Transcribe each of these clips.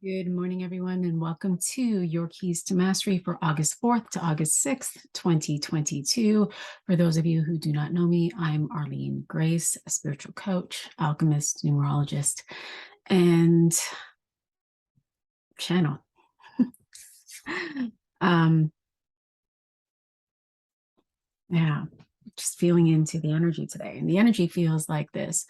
Good morning, everyone, and welcome to Your Keys to Mastery for August 4th to August 6th, 2022. For those of you who do not know me, I'm Arlene Grace, a spiritual coach, alchemist, numerologist, and channel. Yeah, just feeling into the energy today. And the energy feels like this.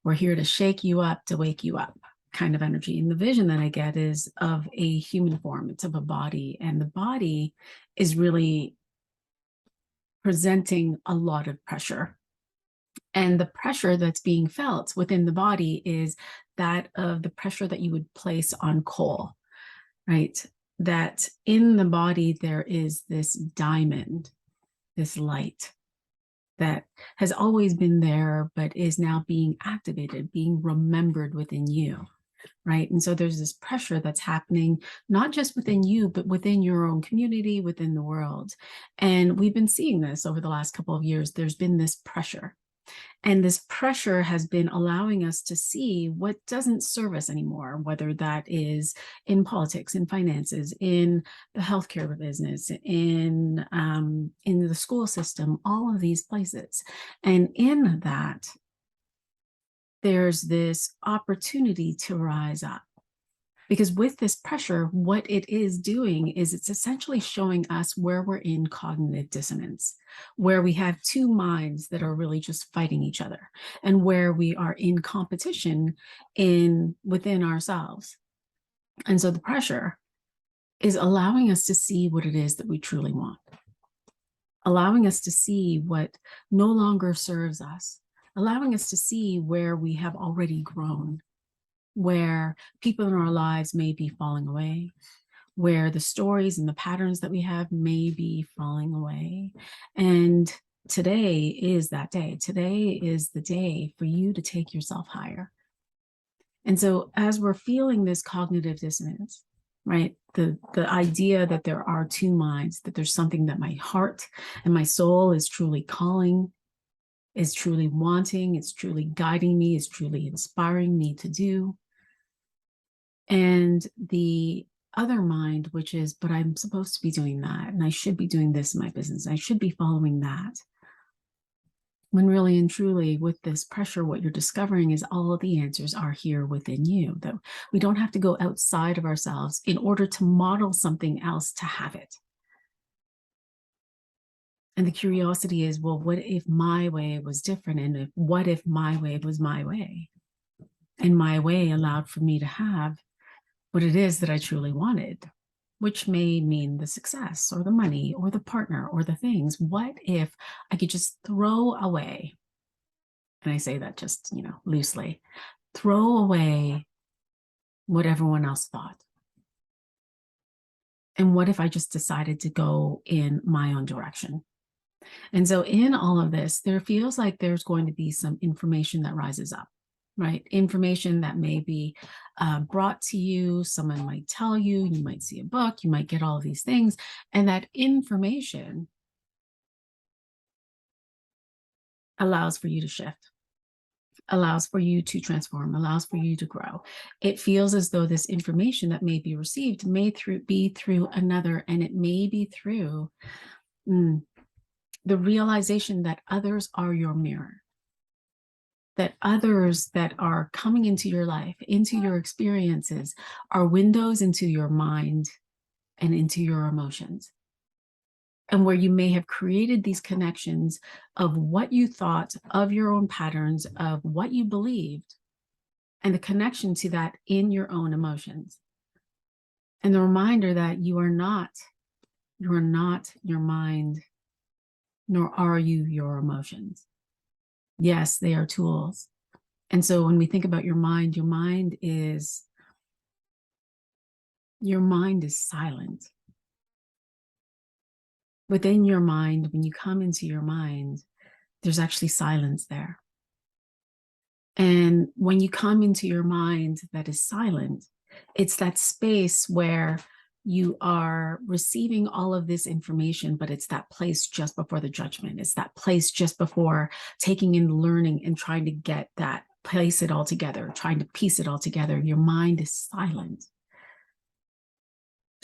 We're here to shake you up, to wake you up kind of energy. And the vision that I get is of a human form. It's of a body, and the body is really presenting a lot of pressure. And the pressure that's being felt within the body is that of the pressure that you would place on coal, right? That in the body, there is this diamond, this light that has always been there, but is now being activated, being remembered within you. Right. And so there's this pressure that's happening, not just within you, but within your own community, within the world. And we've been seeing this over the last couple of years. There's been this pressure. And this pressure has been allowing us to see what doesn't serve us anymore, whether that is in politics, in finances, in the healthcare business, in the school system, all of these places. And in that, there's this opportunity to rise up. Because with this pressure, what it is doing is it's essentially showing us where we're in cognitive dissonance, where we have two minds that are really just fighting each other, and where we are in competition within ourselves. And so the pressure is allowing us to see what it is that we truly want, allowing us to see what no longer serves us, allowing us to see where we have already grown, where people in our lives may be falling away, where the stories and the patterns that we have may be falling away. And today is that day. Today is the day for you to take yourself higher. And so as we're feeling this cognitive dissonance, right, the idea that there are two minds, that there's something that my heart and my soul is truly calling, is truly wanting, it's truly guiding me, is truly inspiring me to do. And the other mind, which is, but I'm supposed to be doing that, and I should be doing this in my business, I should be following that. When really and truly, with this pressure, what you're discovering is all of the answers are here within you, that we don't have to go outside of ourselves in order to model something else to have it. And the curiosity is, well, what if my way was different? And what if my way was my way? And my way allowed for me to have what it is that I truly wanted, which may mean the success or the money or the partner or the things. What if I could just throw away, and I say that just, loosely, throw away what everyone else thought? And what if I just decided to go in my own direction? And so in all of this, there feels like there's going to be some information that rises up, right? Information that may be brought to you. Someone might tell you, you might see a book, you might get all of these things. And that information allows for you to shift, allows for you to transform, allows for you to grow. It feels as though this information that may be received may be through another, and it may be through the realization that others are your mirror, that others that are coming into your life, into your experiences, are windows into your mind and into your emotions. And where you may have created these connections of what you thought, of your own patterns, of what you believed, and the connection to that in your own emotions. And the reminder that you are not your mind, nor are you your emotions. Yes, they are tools. And so when we think about your mind is silent. Within your mind, when you come into your mind, there's actually silence there. And when you come into your mind that is silent, it's that space where you are receiving all of this information, but it's that place just before the judgment. It's that place just before taking in learning and trying to get that, place it all together, trying to piece it all together. Your mind is silent.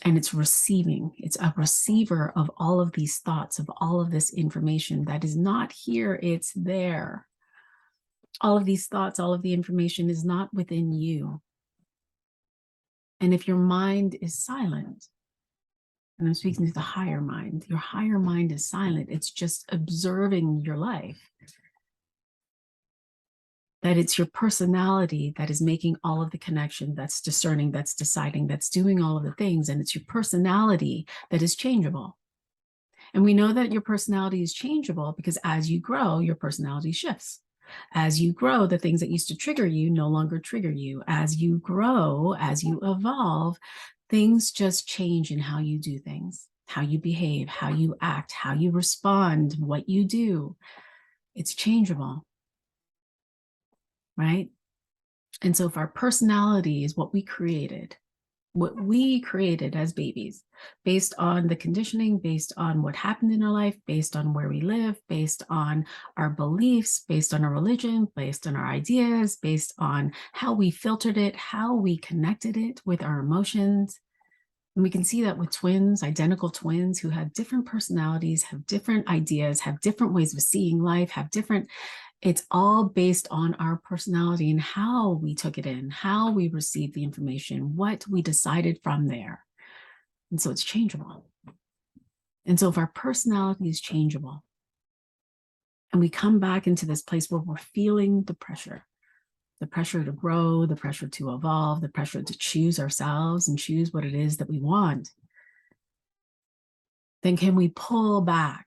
And it's receiving. It's a receiver of all of these thoughts, of all of this information that is not here, it's there. All of these thoughts, all of the information is not within you. And if your mind is silent, and I'm speaking to the higher mind, your higher mind is silent. It's just observing your life. That it's your personality that is making all of the connection, that's discerning, that's deciding, that's doing all of the things. And it's your personality that is changeable. And we know that your personality is changeable because as you grow, your personality shifts. As you grow, the things that used to trigger you no longer trigger you. As you grow, as you evolve, things just change in how you do things, how you behave, how you act, how you respond, what you do. It's changeable, right? And so if our personality is what we created as babies, based on the conditioning, based on what happened in our life, based on where we live, based on our beliefs, based on our religion, based on our ideas, based on how we filtered it, how we connected it with our emotions. And we can see that with twins, identical twins who have different personalities, have different ideas, have different ways of seeing life, have different. It's all based on our personality and how we took it in, how we received the information, what we decided from there. And so it's changeable. And so if our personality is changeable and we come back into this place where we're feeling the pressure to grow, the pressure to evolve, the pressure to choose ourselves and choose what it is that we want, then can we pull back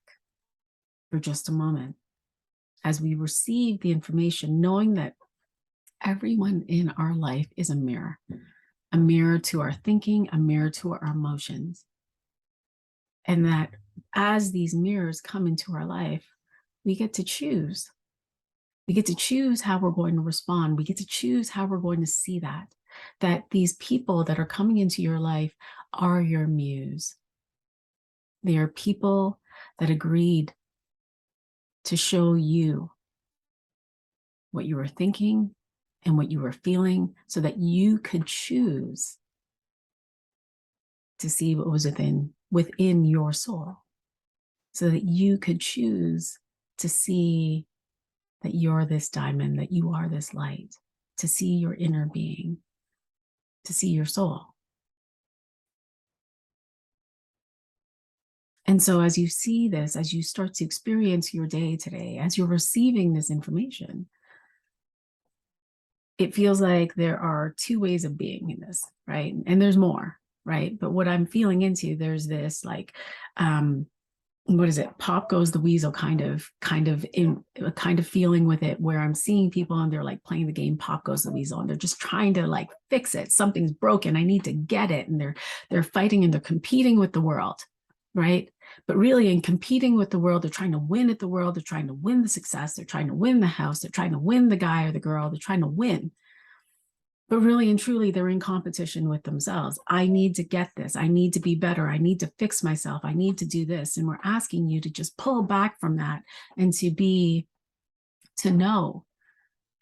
for just a moment as we receive the information, knowing that everyone in our life is a mirror to our thinking, a mirror to our emotions. And that as these mirrors come into our life, we get to choose. We get to choose how we're going to respond. We get to choose how we're going to see that these people that are coming into your life are your muse. They are people that agreed to show you what you were thinking and what you were feeling so that you could choose to see what was within your soul, so that you could choose to see that you're this diamond, that you are this light, to see your inner being, to see your soul. And so as you see this, as you start to experience your day today, as you're receiving this information, it feels like there are two ways of being in this, right? And there's more, right? But what I'm feeling into, there's this like, what is it? Pop goes the weasel kind of feeling with it, where I'm seeing people and they're like playing the game Pop goes the weasel, and they're just trying to like fix it. Something's broken. I need to get it. And they're fighting and they're competing with the world, right? But really, in competing with the world, they're trying to win at the world. They're trying to win the success. They're trying to win the house. They're trying to win the guy or the girl. They're trying to win. But really and truly, they're in competition with themselves. I need to get this. I need to be better. I need to fix myself. I need to do this. And we're asking you to just pull back from that and to know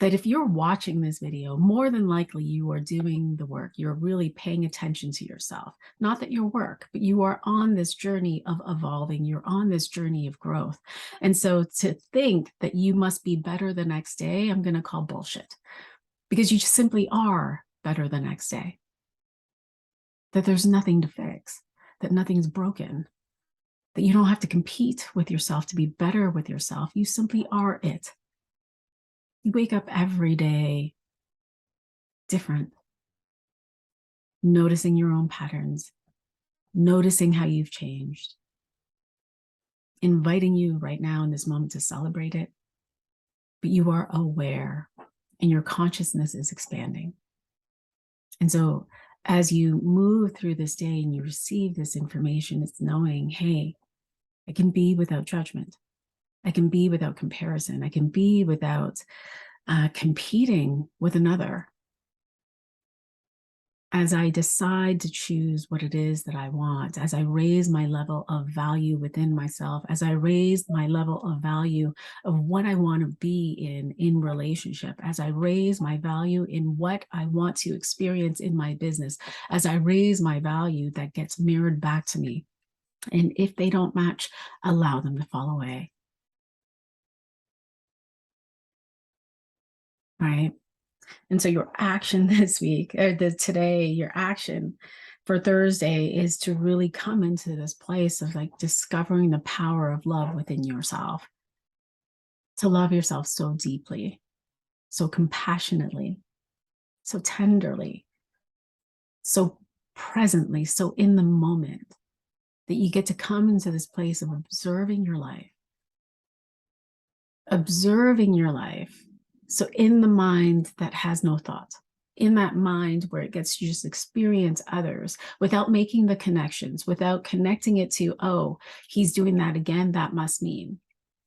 that if you're watching this video, more than likely you are doing the work. You're really paying attention to yourself. Not that your work, but you are on this journey of evolving. You're on this journey of growth. And so to think that you must be better the next day, I'm going to call bullshit. Because you just simply are better the next day. That there's nothing to fix, that nothing's broken, that you don't have to compete with yourself to be better with yourself. You simply are it. You wake up every day different, noticing your own patterns, noticing how you've changed, inviting you right now in this moment to celebrate it. But you are aware and your consciousness is expanding. And so as you move through this day and you receive this information, it's knowing, hey, I can be without judgment. I can be without comparison. I can be without competing with another. as I decide to choose what it is that I want, as I raise my level of value within myself, as I raise my level of value of what I want to be in relationship, as I raise my value in what I want to experience in my business, as I raise my value that gets mirrored back to me. And if they don't match, allow them to fall away. Right? And so your action this week, or today, your action for Thursday is to really come into this place of like discovering the power of love within yourself, to love yourself so deeply, so compassionately, so tenderly, so presently, so in the moment, that you get to come into this place of observing your life. So in the mind that has no thought, in that mind where it gets to just experience others without making the connections, without connecting it to, oh, he's doing that again, that must mean,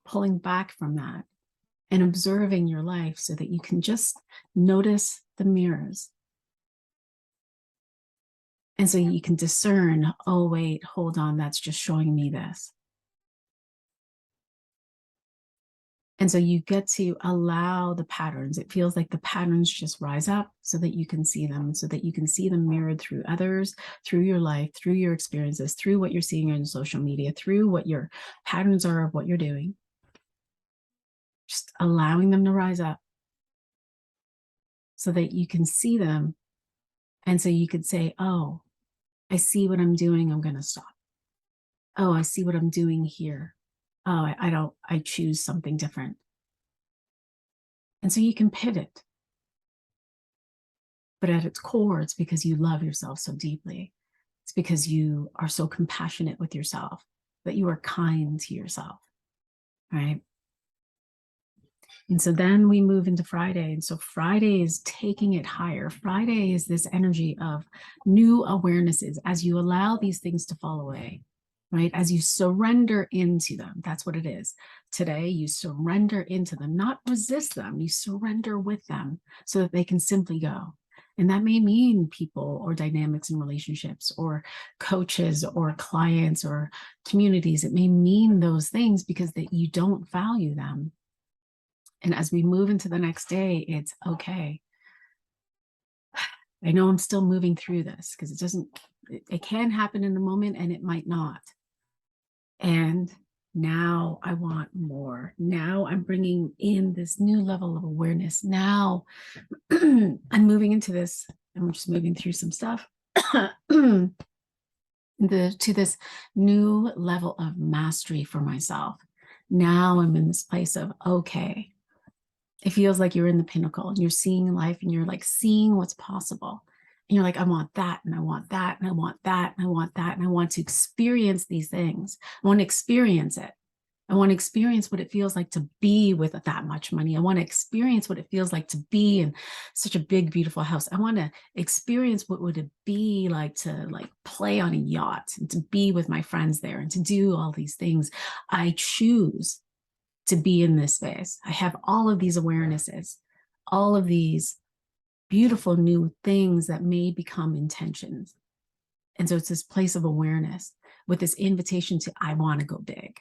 pulling back from that and observing your life so that you can just notice the mirrors. And so you can discern, oh, wait, hold on, that's just showing me this. And so you get to allow the patterns. It feels like the patterns just rise up so that you can see them, so that you can see them mirrored through others, through your life, through your experiences, through what you're seeing on social media, through what your patterns are of what you're doing. Just allowing them to rise up so that you can see them. And so you could say, oh, I see what I'm doing. I'm going to stop. Oh, I see what I'm doing here. Oh, I choose something different. And so you can pivot. But at its core, it's because you love yourself so deeply. It's because you are so compassionate with yourself, that you are kind to yourself, right? And so then we move into Friday. And so Friday is taking it higher. Friday is this energy of new awarenesses as you allow these things to fall away, right? As you surrender into them. That's what it is. Today, you surrender into them, not resist them. You surrender with them so that they can simply go. And that may mean people or dynamics in relationships or coaches or clients or communities. It may mean those things because that you don't value them. And as we move into the next day, it's okay. I know I'm still moving through this because it can happen in the moment and it might not. And now I want more. Now I'm bringing in this new level of awareness. Now I'm moving into this. I'm just moving through some stuff to this new level of mastery for myself. Now I'm in this place of, okay, it feels like you're in the pinnacle and you're seeing life and you're like seeing what's possible. And you're like, I want that, and I want that, and I want that, and I want that, and I want to experience these things. I want to experience it. I want to experience what it feels like to be with that much money. I want to experience what it feels like to be in such a big, beautiful house. I want to experience what would it be like to like play on a yacht and to be with my friends there and to do all these things. I choose to be in this space. I have all of these awarenesses, all of these beautiful new things that may become intentions. And so it's this place of awareness with this invitation to, I want to go big.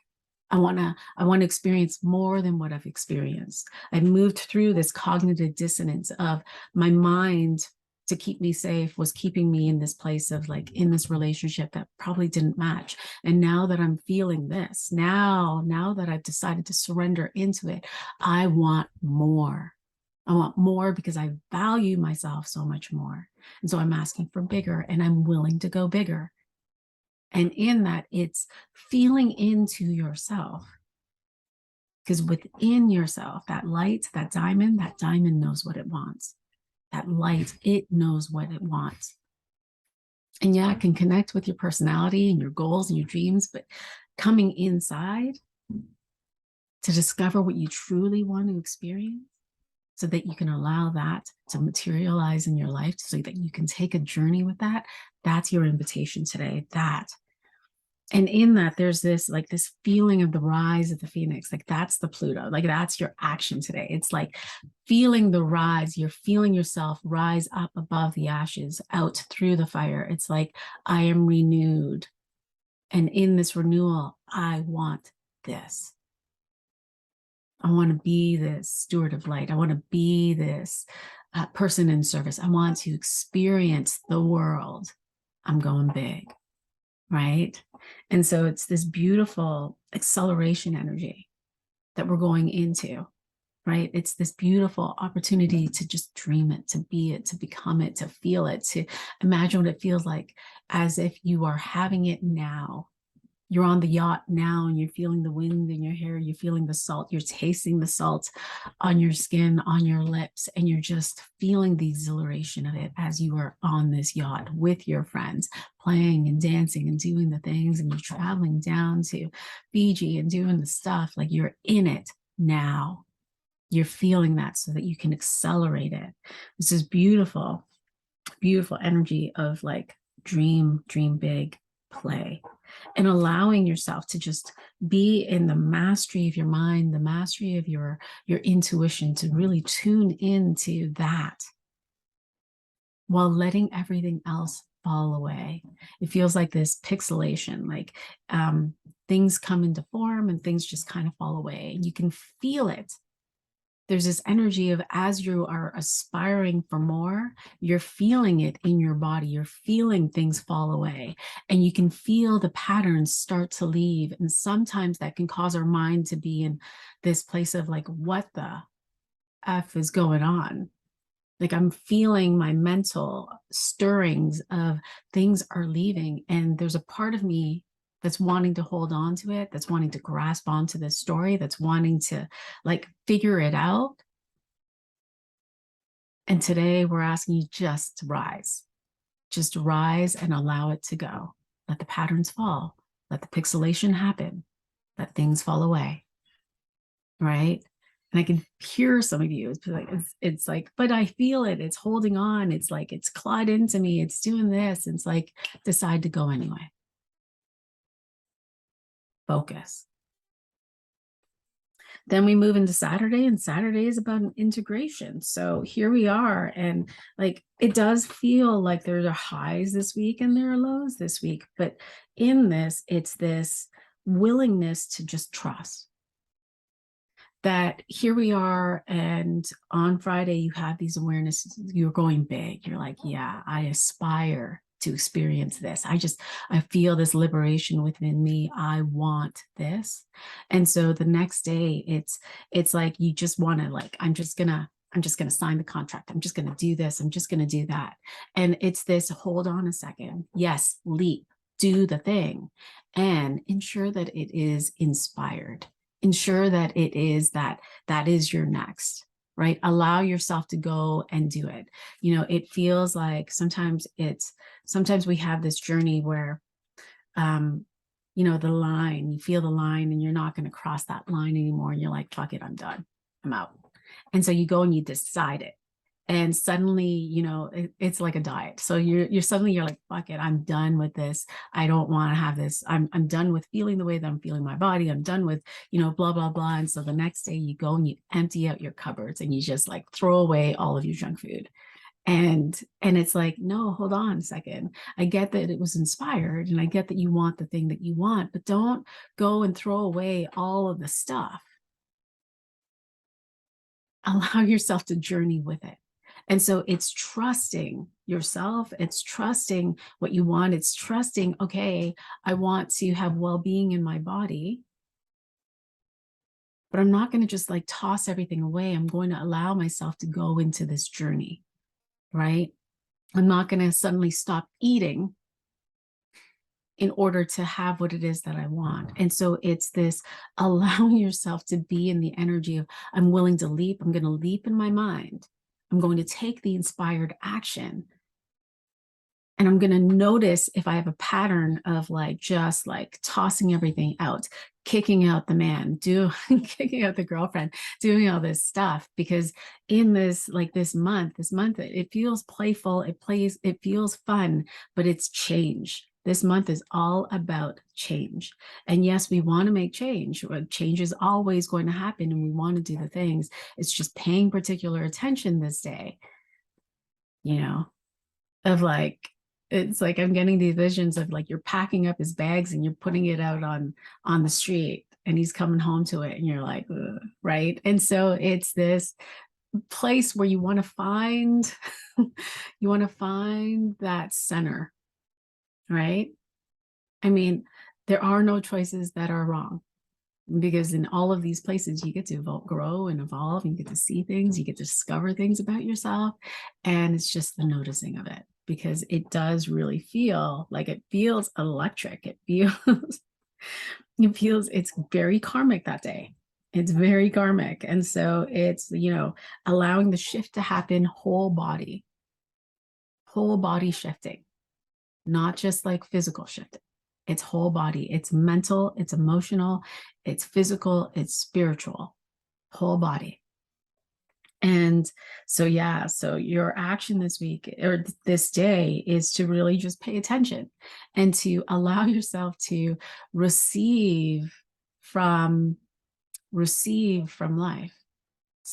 I want to experience more than what I've experienced. I've moved through this cognitive dissonance of my mind to keep me safe was keeping me in this place of like in this relationship that probably didn't match. And now that I'm feeling this, now that I've decided to surrender into it, I want more. I want more because I value myself so much more. And so I'm asking for bigger and I'm willing to go bigger. And in that, it's feeling into yourself. Because within yourself, that light, that diamond knows what it wants. That light, it knows what it wants. And yeah, it can connect with your personality and your goals and your dreams, but coming inside to discover what you truly want to experience so that you can allow that to materialize in your life so that you can take a journey with that, that's your invitation today. That And in that, there's this like this feeling of the rise of the phoenix. Like that's the Pluto. Like that's your action today. It's like feeling the rise. You're feeling yourself rise up above the ashes, out through the fire. It's like, I am renewed. And in this renewal, I want this. I want to be this steward of light. I want to be this person in service. I want to experience the world. I'm going big, right? And so it's this beautiful acceleration energy that we're going into, right? It's this beautiful opportunity to just dream it, to be it, to become it, to feel it, to imagine what it feels like as if you are having it now. You're on the yacht now and you're feeling the wind in your hair, you're feeling the salt, you're tasting the salt on your skin, on your lips, and you're just feeling the exhilaration of it as you are on this yacht with your friends, playing and dancing and doing the things, and you're traveling down to Fiji and doing the stuff. Like you're in it now. You're feeling that so that you can accelerate it. This is beautiful, beautiful energy of like dream big, play, and allowing yourself to just be in the mastery of your mind, the mastery of your intuition, to really tune into that while letting everything else fall away. It feels like this pixelation, like things come into form and things just kind of fall away, and you can feel it. There's this energy of, as you are aspiring for more, you're feeling it in your body. You're feeling things fall away, and you can feel the patterns start to leave. And sometimes that can cause our mind to be in this place of like, what the F is going on? Like I'm feeling my mental stirrings of things are leaving. And there's a part of me that's wanting to hold on to it, that's wanting to grasp onto this story, that's wanting to like figure it out. And today we're asking you just just rise and allow it to go. Let the patterns fall, let the pixelation happen, let things fall away, right? And I can hear some of you, it's like, but I feel it, it's holding on, it's like, it's clawed into me, it's doing this. It's like, decide to go anyway. Focus. Then we move into Saturday, and Saturday is about an integration. So here we are, and like it does feel like there are highs this week and there are lows this week, but in this, it's this willingness to just trust that here we are. And on Friday, you have these awarenesses, you're going big. You're like, yeah, I aspire to experience this. I feel this liberation within me. I want this. And so the next day, it's like you just want to like, I'm just gonna sign the contract. I'm just gonna do this. I'm just gonna do that. And it's this, hold on a second. Yes, leap, do the thing, and ensure that it is inspired. Ensure that it is that is your next, right? Allow yourself to go and do it. It feels like sometimes we have this journey where the line, you feel the line and you're not going to cross that line anymore, and you're like, fuck it, I'm done, I'm out. And so you go and you decide it, and suddenly it's like a diet. So you're suddenly you're like, fuck it, I'm done with this. I don't want to have this. I'm done with feeling the way that I'm feeling my body. I'm done with blah blah blah. And so the next day you go and you empty out your cupboards and you just like throw away all of your junk food. And it's like, no, hold on a second. I get that it was inspired, and I get that you want the thing that you want, but don't go and throw away all of the stuff. Allow yourself to journey with it. And so it's trusting yourself, it's trusting what you want, it's trusting, okay, I want to have well-being in my body, but I'm not going to just like toss everything away. I'm going to allow myself to go into this journey, right? I'm not going to suddenly stop eating in order to have what it is that I want. And so it's this allowing yourself to be in the energy of, I'm willing to leap. I'm going to leap in my mind. I'm going to take the inspired action. And I'm going to notice if I have a pattern of like, just like tossing everything out, kicking out the man, kicking out the girlfriend, doing all this stuff. Because in this, like this month, it feels playful. It feels fun, but it's change. This month is all about change. And yes, we want to make change. Change is always going to happen and we want to do the things. It's just paying particular attention this day, you know, of like, it's like I'm getting these visions of like you're packing up his bags and you're putting it out on the street and he's coming home to it and you're like, ugh, right? And so it's this place where you want to find that center, right? I mean, there are no choices that are wrong because in all of these places you get to grow and evolve, and you get to see things, you get to discover things about yourself, and it's just the noticing of it, because it does really feel like, it feels electric. It feels it's very karmic that day. It's very karmic. And so it's, allowing the shift to happen whole body shifting, not just like physical shifting. It's whole body. It's mental, it's emotional, it's physical, it's spiritual, whole body. And so, yeah, so your action this week or this day is to really just pay attention and to allow yourself to receive from life,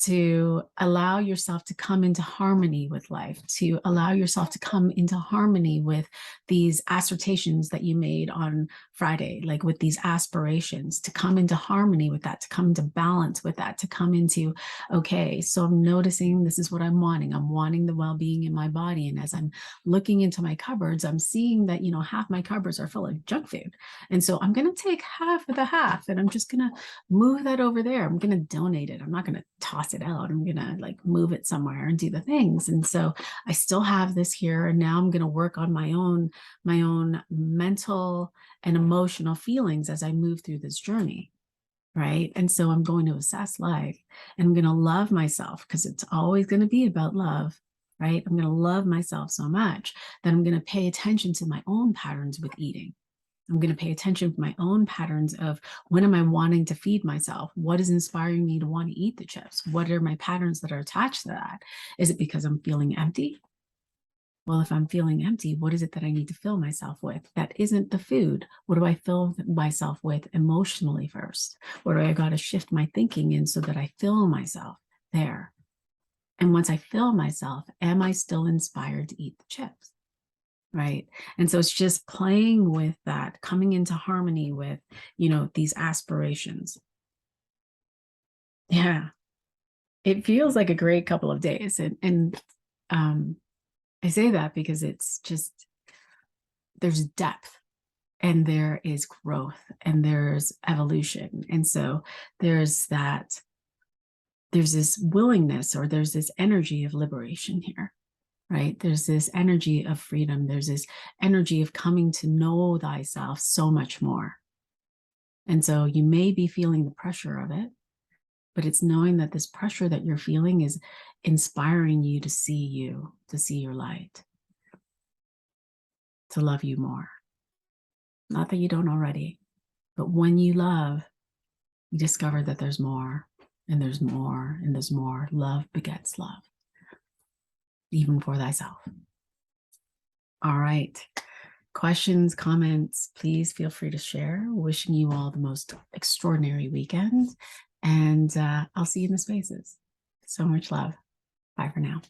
to allow yourself to come into harmony with life, to allow yourself to come into harmony with these assertions that you made on Friday, like with these aspirations, to come into harmony with that, to come into balance with that, to come into, okay, so I'm noticing this is what I'm wanting. I'm wanting the well-being in my body. And as I'm looking into my cupboards, I'm seeing that, half my cupboards are full of junk food. And so I'm going to take half of the half and I'm just going to move that over there. I'm going to donate it. I'm not going to toss it out. I'm going to like move it somewhere and do the things. And so I still have this here. And now I'm going to work on my own mental and emotional feelings as I move through this journey. Right. And so I'm going to assess life and I'm going to love myself, because it's always going to be about love. Right. I'm going to love myself so much that I'm going to pay attention to my own patterns with eating. I'm going to pay attention to my own patterns of, when am I wanting to feed myself? What is inspiring me to want to eat the chips? What are my patterns that are attached to that? Is it because I'm feeling empty? Well, if I'm feeling empty, what is it that I need to fill myself with? That isn't the food. What do I fill myself with emotionally first? What do I got to shift my thinking in so that I fill myself there? And once I fill myself, am I still inspired to eat the chips? Right. And so it's just playing with that, coming into harmony with, these aspirations. Yeah. It feels like a great couple of days. And I say that because it's just, there's depth and there is growth and there's evolution. And so there's this willingness, or there's this energy of liberation here. Right? There's this energy of freedom. There's this energy of coming to know thyself so much more. And so you may be feeling the pressure of it, but it's knowing that this pressure that you're feeling is inspiring you, to see your light, to love you more. Not that you don't already, but when you love, you discover that there's more, and there's more, and there's more. Love begets love, even for thyself. All right. Questions, comments, please feel free to share. Wishing you all the most extraordinary weekend. And I'll see you in the spaces. So much love. Bye for now.